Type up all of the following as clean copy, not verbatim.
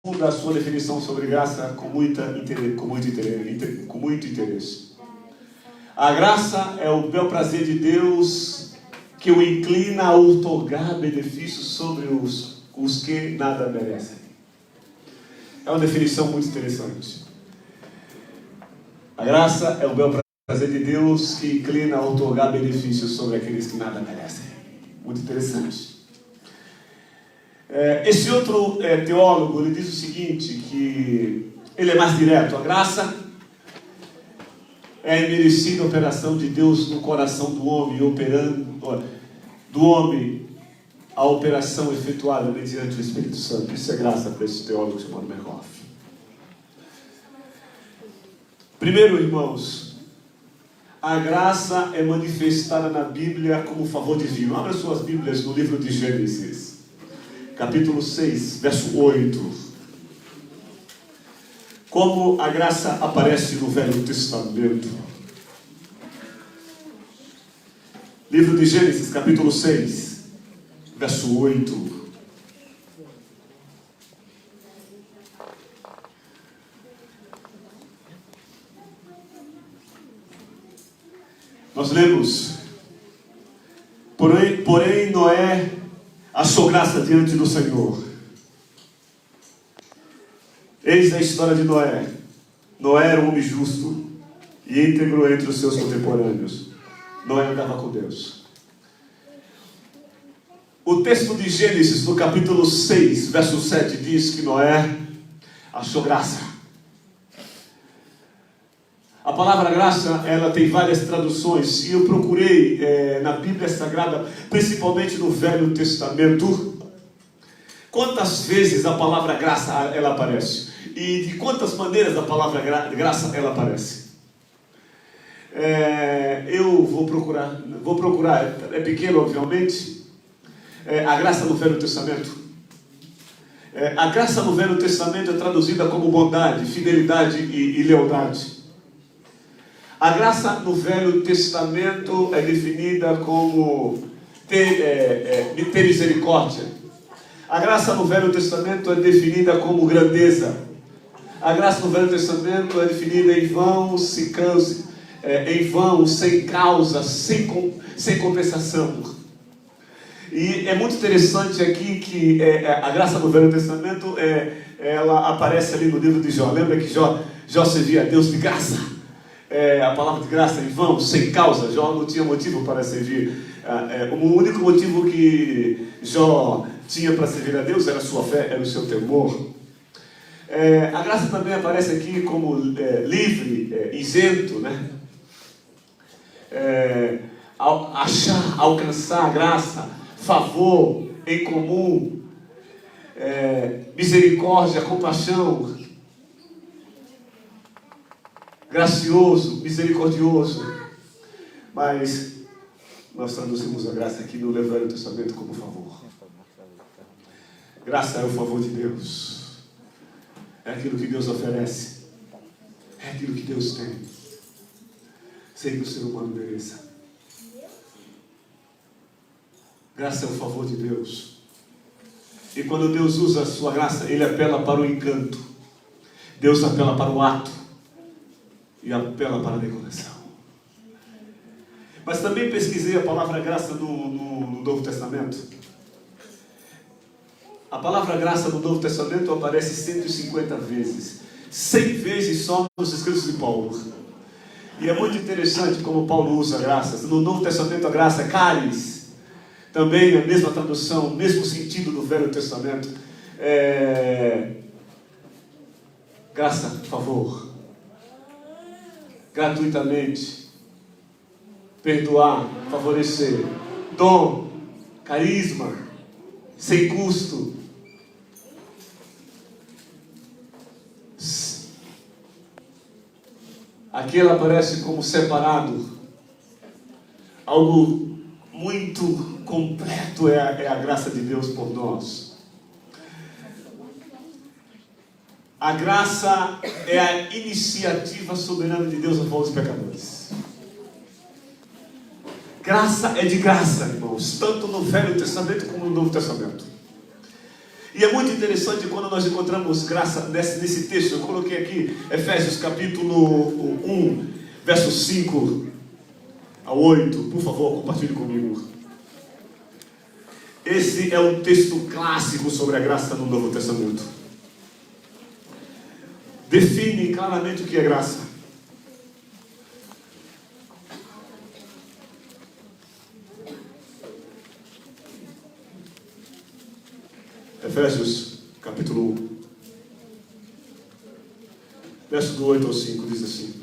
a sua definição sobre graça com muito interesse. A graça é o bel prazer de Deus que o inclina a outorgar benefícios sobre os que nada merecem. É uma definição muito interessante. A graça é o bel prazer de Deus que inclina a outorgar benefícios sobre aqueles que nada merecem. Muito interessante. Esse outro teólogo, ele diz o seguinte, que ele é mais direto. A graça é a imerecida operação de Deus no coração do homem, a operação efetuada mediante o Espírito Santo. Isso é graça para esse teólogo chamado Merhoff. Primeiro, irmãos, a graça é manifestada na Bíblia como favor divino. Abra suas Bíblias no livro de Gênesis, capítulo 6, verso 8. Como a graça aparece no Velho Testamento. Livro de Gênesis, capítulo 6, verso 8. Nós lemos: Porém Noé achou graça diante do Senhor. Eis a história de Noé. Noé era um homem justo e íntegro entre os seus contemporâneos. Noé andava com Deus. O texto de Gênesis, no capítulo 6, verso 7, diz que Noé achou graça. A palavra graça, ela tem várias traduções, e eu procurei na Bíblia Sagrada, principalmente no Velho Testamento, quantas vezes a palavra graça ela aparece, e de quantas maneiras a palavra graça ela aparece. Eu vou procurar, é pequeno obviamente, a graça no Velho Testamento. A graça no Velho Testamento é traduzida como bondade, fidelidade e lealdade. A graça no Velho Testamento é definida como ter misericórdia. A graça no Velho Testamento é definida como grandeza. A graça no Velho Testamento é definida em vão, sem causa, sem compensação. E é muito interessante aqui que a graça no Velho Testamento ela aparece ali no livro de Jó. Lembra que Jó servia a Deus de graça? A palavra de graça em vão, sem causa. Jó não tinha motivo para servir. O único motivo que Jó tinha para servir a Deus era a sua fé, era o seu temor. A graça também aparece aqui como livre, isento, né? Alcançar a graça, favor em comum, misericórdia, compaixão, gracioso, misericordioso. Mas nós traduzimos a graça aqui no Velho Testamento como favor. Graça é o favor de Deus. É aquilo que Deus oferece. É aquilo que Deus tem, sem que o ser humano mereça. Graça é o favor de Deus. E quando Deus usa a sua graça, Ele apela para o encanto. Deus apela para o ato. E apela para a decoração. Mas também pesquisei a palavra graça no Novo Testamento. A palavra graça no Novo Testamento aparece 150 vezes. 100 vezes só nos escritos de Paulo. E é muito interessante como Paulo usa a graça. No Novo Testamento a graça é caris. Também a mesma tradução, o mesmo sentido do Velho Testamento. Graça, favor. Gratuitamente. Perdoar, favorecer. Dom, carisma, sem custo. Aqui ela aparece como separado. Algo muito completo é a graça de Deus por nós. A graça é a iniciativa soberana de Deus a favor dos pecadores. Graça é de graça, irmãos, tanto no Velho Testamento como no Novo Testamento. E é muito interessante quando nós encontramos graça nesse texto. Eu coloquei aqui Efésios capítulo 1, versos 5 a 8. Por favor, compartilhe comigo. Esse é um texto clássico sobre a graça no Novo Testamento. Define claramente o que é graça. Efésios, capítulo 1, verso do 8 ao 5, diz assim,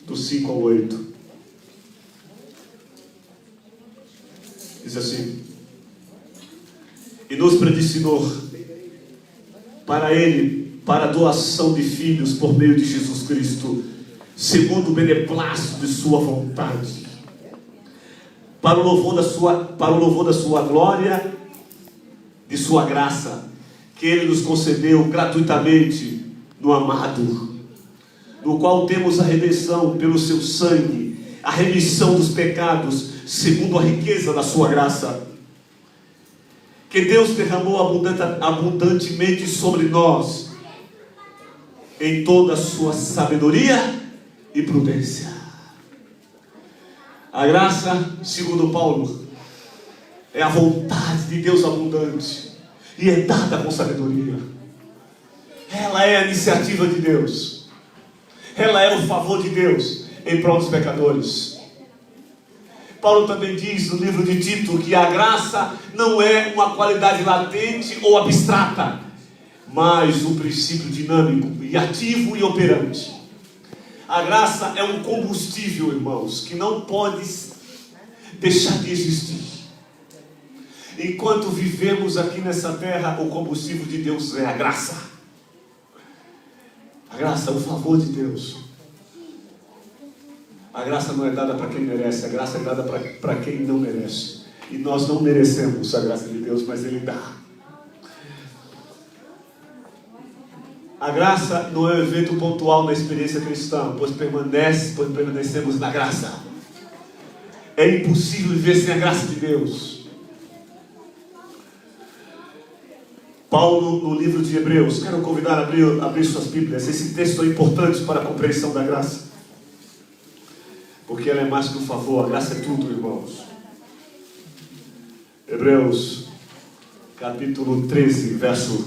do 5 ao 8, diz assim: e nos predestinou para Ele, para a doação de filhos por meio de Jesus Cristo, segundo o beneplácito de sua vontade, para o louvor da sua glória, de sua graça, que Ele nos concedeu gratuitamente no amado, no qual temos a redenção pelo seu sangue, a remissão dos pecados, segundo a riqueza da sua graça, que Deus derramou abundantemente sobre nós, em toda a sua sabedoria e prudência. A graça, segundo Paulo, é a vontade de Deus abundante e é dada com sabedoria. Ela é a iniciativa de Deus. Ela é o favor de Deus em prol dos pecadores. Paulo também diz no livro de Tito que a graça não é uma qualidade latente ou abstrata, mas um princípio dinâmico e ativo e operante. A graça é um combustível, irmãos, que não pode deixar de existir. Enquanto vivemos aqui nessa terra, o combustível de Deus é a graça. A graça é o favor de Deus. A graça não é dada para quem merece, a graça é dada para quem não merece. E nós não merecemos a graça de Deus, mas Ele dá. A graça não é um evento pontual na experiência cristã, pois permanecemos na graça. É impossível viver sem a graça de Deus. Paulo, no livro de Hebreus, quero convidar a abrir suas Bíblias. Esse texto é importante para a compreensão da graça, porque ela é mais que um favor. A graça é tudo, irmãos. Hebreus, capítulo 13, verso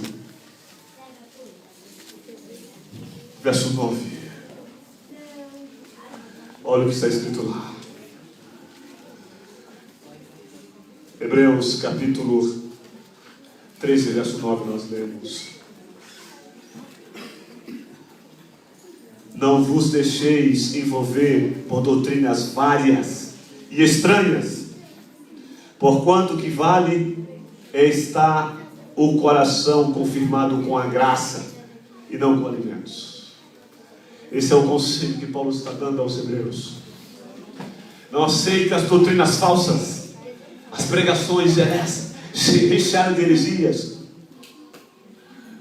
9. Olha o que está escrito lá. Hebreus, capítulo 13, verso 9, nós lemos: não vos deixeis envolver por doutrinas várias e estranhas, porquanto que vale é estar o coração confirmado com a graça e não com alimentos. Esse é o conselho que Paulo está dando aos hebreus. Não aceite as doutrinas falsas, as pregações recheadas de heresias,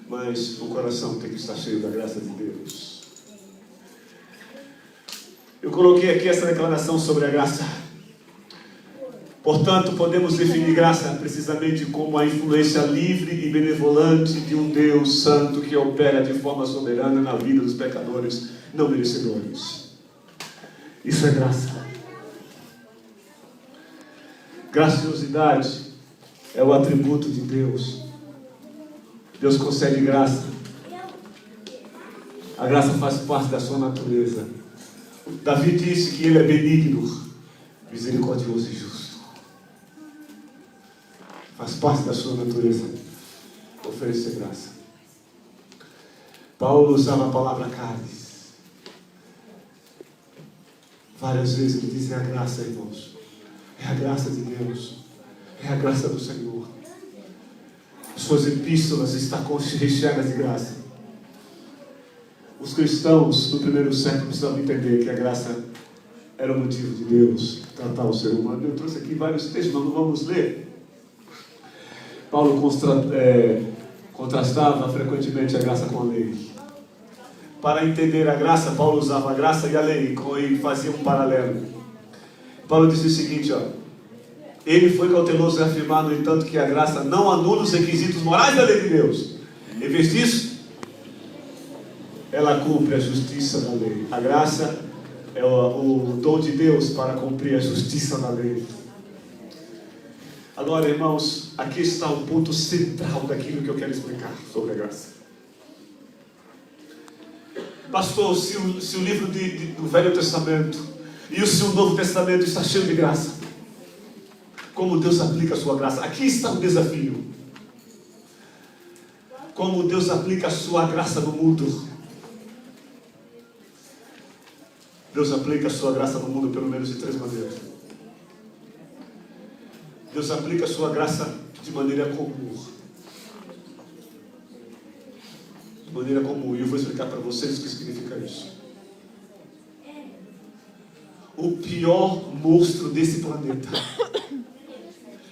mas o coração tem que estar cheio da graça de Deus. Eu coloquei aqui essa declaração sobre a graça. Portanto, podemos definir graça precisamente como a influência livre e benevolente de um Deus santo que opera de forma soberana na vida dos pecadores não merecedores. Isso é graça. Graciosidade é o atributo de Deus. Deus concede graça. A graça faz parte da sua natureza. Davi disse que ele é benigno, misericordioso e justo. Faz parte da sua natureza oferecer graça. Paulo usava a palavra cálice. Várias vezes ele dizia: a graça, irmãos, é a graça de Deus, é a graça do Senhor. Suas epístolas estão recheadas de graça. Os cristãos do primeiro século precisavam entender que a graça era o motivo de Deus tratar o ser humano. Eu trouxe aqui vários textos, nós não vamos ler. Paulo contrastava frequentemente a graça com a lei. Para entender a graça, Paulo usava a graça e a lei e fazia um paralelo. Paulo disse o seguinte: Ele foi cauteloso em afirmar, no entanto, que a graça não anula os requisitos morais da lei de Deus. Em vez disso, ela cumpre a justiça da lei. A graça é o dom de Deus para cumprir a justiça da lei. Agora, irmãos, aqui está o ponto central daquilo que eu quero explicar sobre a graça. Pastor, se o livro do Velho Testamento e se o Novo Testamento está cheio de graça, como Deus aplica a sua graça? Aqui está o desafio. Como Deus aplica a sua graça no mundo. Deus aplica a sua graça no mundo pelo menos de 3 maneiras. Deus aplica a sua graça de maneira comum. De maneira comum. E eu vou explicar para vocês o que significa isso. O pior monstro desse planeta,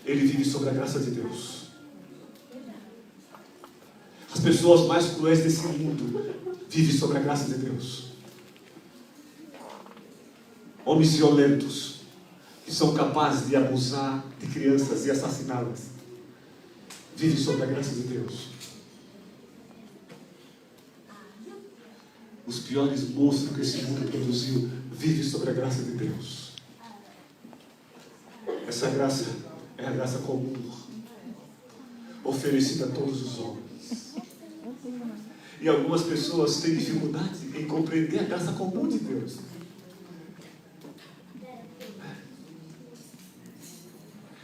ele vive sobre a graça de Deus. As pessoas mais cruéis desse mundo vivem sobre a graça de Deus. Homens violentos, que são capazes de abusar de crianças e assassiná-las, vivem sob a graça de Deus. Os piores monstros que esse mundo produziu vivem sob a graça de Deus. Essa graça é a graça comum, oferecida a todos os homens. E algumas pessoas têm dificuldade em compreender a graça comum de Deus.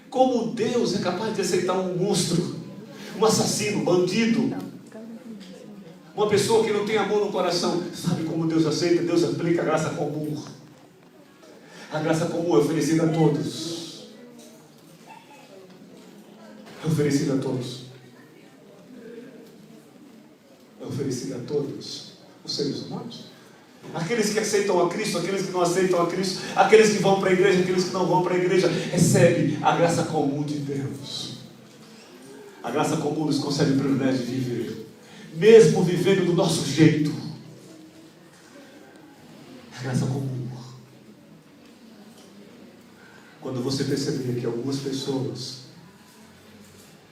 Como Deus é capaz de aceitar um monstro, um assassino, um bandido, uma pessoa que não tem amor no coração? Sabe como Deus aceita? Deus aplica a graça comum. A graça comum é oferecida a todos. É oferecida a todos. É oferecida a todos os seres humanos. Aqueles que aceitam a Cristo, aqueles que não aceitam a Cristo, aqueles que vão para a igreja, aqueles que não vão para a igreja, recebe a graça comum de Deus. A graça comum nos concede o privilégio de viver, mesmo vivendo do nosso jeito. A graça comum. Quando você perceber que algumas pessoas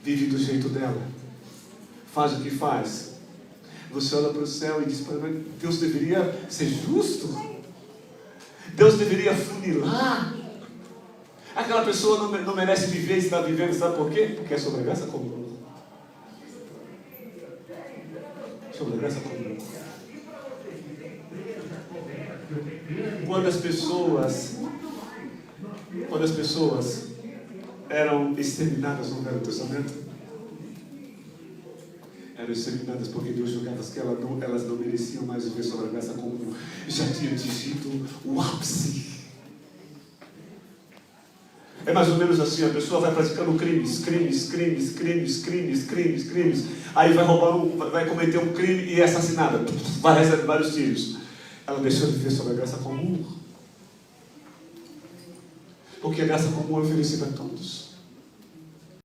vivem do jeito dela, faz o que faz, você olha para o céu e diz: Deus deveria ser justo? Deus deveria funilar? Aquela pessoa não merece viver e está vivendo, sabe por quê? Porque é sobre a graça comum. Sobre a graça comum. Quando as pessoas eram exterminadas no Velho Testamento, eram exterminadas porque Deus julgava que elas não mereciam mais viver sobre a graça comum. Já tinha atingido o ápice. É mais ou menos assim: a pessoa vai praticando crimes. Aí vai roubar vai cometer um crime e é assassinada. Vai receber vários tiros. Ela deixou de viver sobre a graça comum. Porque a graça comum é oferecida a todos.